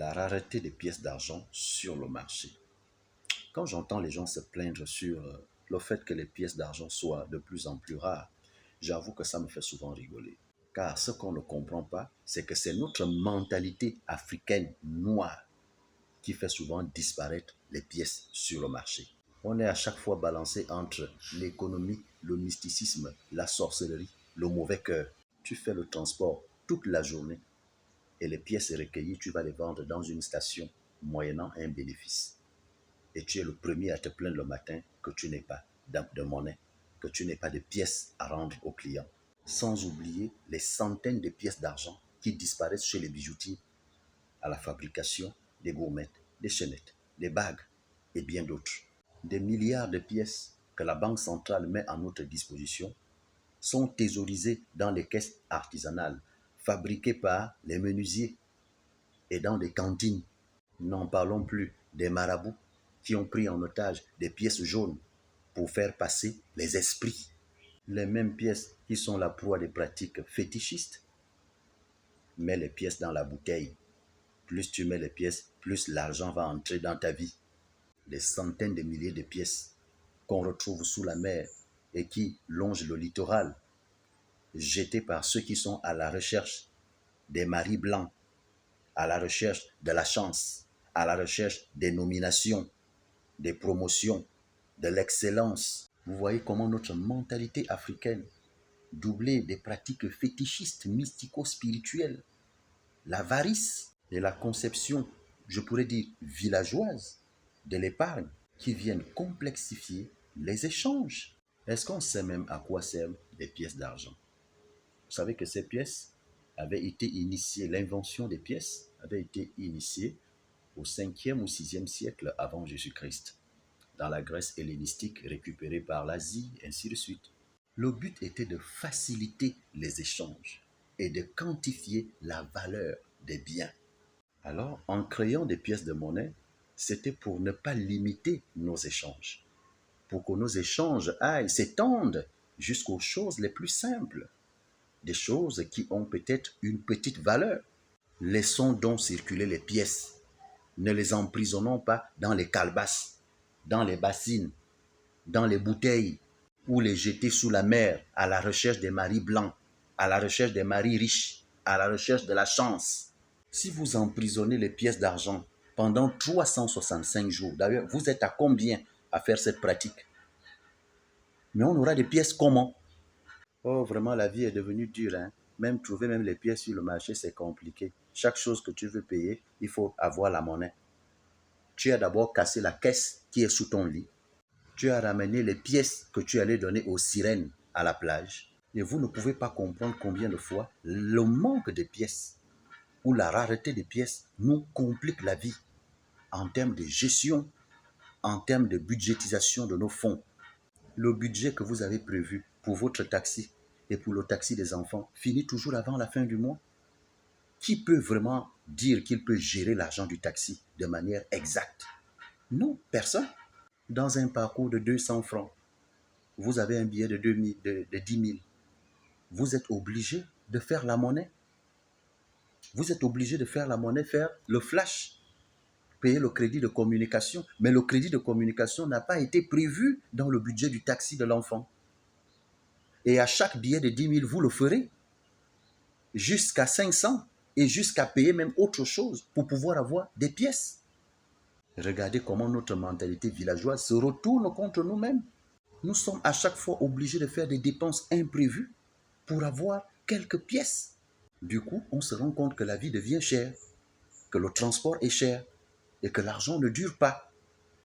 la rareté des pièces d'argent sur le marché. Quand j'entends les gens se plaindre sur le fait que les pièces d'argent soient de plus en plus rares, j'avoue que ça me fait souvent rigoler. Car ce qu'on ne comprend pas, c'est que c'est notre mentalité africaine noire qui fait souvent disparaître les pièces sur le marché. On est à chaque fois balancé entre l'économie, le mysticisme, la sorcellerie, le mauvais cœur. Tu fais le transport toute la journée et les pièces recueillies, tu vas les vendre dans une station moyennant un bénéfice. Et tu es le premier à te plaindre le matin que tu n'aies pas de monnaie, que tu n'aies pas de pièces à rendre aux clients. Sans oublier les centaines de pièces d'argent qui disparaissent chez les bijoutiers à la fabrication des gourmettes, des chaînettes, des bagues et bien d'autres. Des milliards de pièces que la Banque centrale met à notre disposition sont thésaurisées dans les caisses artisanales fabriquées par les menuisiers et dans des cantines. N'en parlons plus des marabouts qui ont pris en otage des pièces jaunes pour faire passer les esprits. Les mêmes pièces qui sont la proie des pratiques fétichistes. Mets les pièces dans la bouteille. Plus tu mets les pièces, plus l'argent va entrer dans ta vie. Des centaines de milliers de pièces qu'on retrouve sous la mer et qui longent le littoral, jetées par ceux qui sont à la recherche des maris blancs, à la recherche de la chance, à la recherche des nominations, des promotions, de l'excellence. Vous voyez comment notre mentalité africaine, doublée des pratiques fétichistes, mystico-spirituelles, l'avarice et la conception, je pourrais dire villageoise, de l'épargne, qui viennent complexifier les échanges. Est-ce qu'on sait même à quoi servent les pièces d'argent? Vous savez que ces pièces avaient été initiées, l'invention des pièces avait été initiée au 5e ou 6e siècle avant Jésus-Christ, dans la Grèce hellénistique récupérée par l'Asie, ainsi de suite. Le but était de faciliter les échanges et de quantifier la valeur des biens. Alors, en créant des pièces de monnaie, c'était pour ne pas limiter nos échanges, pour que nos échanges aillent, s'étendent jusqu'aux choses les plus simples, des choses qui ont peut-être une petite valeur. Laissons donc circuler les pièces, ne les emprisonnons pas dans les calebasses, dans les bassines, dans les bouteilles, ou les jeter sous la mer à la recherche des maris blancs, à la recherche des maris riches, à la recherche de la chance. Si vous emprisonnez les pièces d'argent pendant 365 jours, d'ailleurs, vous êtes à combien à faire cette pratique? Mais on aura des pièces comment? Oh, vraiment, la vie est devenue dure, hein? Même trouver même les pièces sur le marché, c'est compliqué. Chaque chose que tu veux payer, il faut avoir la monnaie. Tu as d'abord cassé la caisse qui est sous ton lit. Tu as ramené les pièces que tu allais donner aux sirènes à la plage. Et vous ne pouvez pas comprendre combien de fois le manque de pièces ou la rareté des pièces nous complique la vie en termes de gestion, en termes de budgétisation de nos fonds. Le budget que vous avez prévu pour votre taxi et pour le taxi des enfants finit toujours avant la fin du mois. Qui peut vraiment dire qu'il peut gérer l'argent du taxi de manière exacte? Non, personne. Dans un parcours de 200 francs, vous avez un billet de 10 000. Vous êtes obligé de faire la monnaie. Vous êtes obligé de faire la monnaie, faire le flash, payer le crédit de communication. Mais le crédit de communication n'a pas été prévu dans le budget du taxi de l'enfant. Et à chaque billet de 10 000, vous le ferez jusqu'à 500 et jusqu'à payer même autre chose pour pouvoir avoir des pièces. Regardez comment notre mentalité villageoise se retourne contre nous-mêmes. Nous sommes à chaque fois obligés de faire des dépenses imprévues pour avoir quelques pièces. Du coup, on se rend compte que la vie devient chère, que le transport est cher et que l'argent ne dure pas.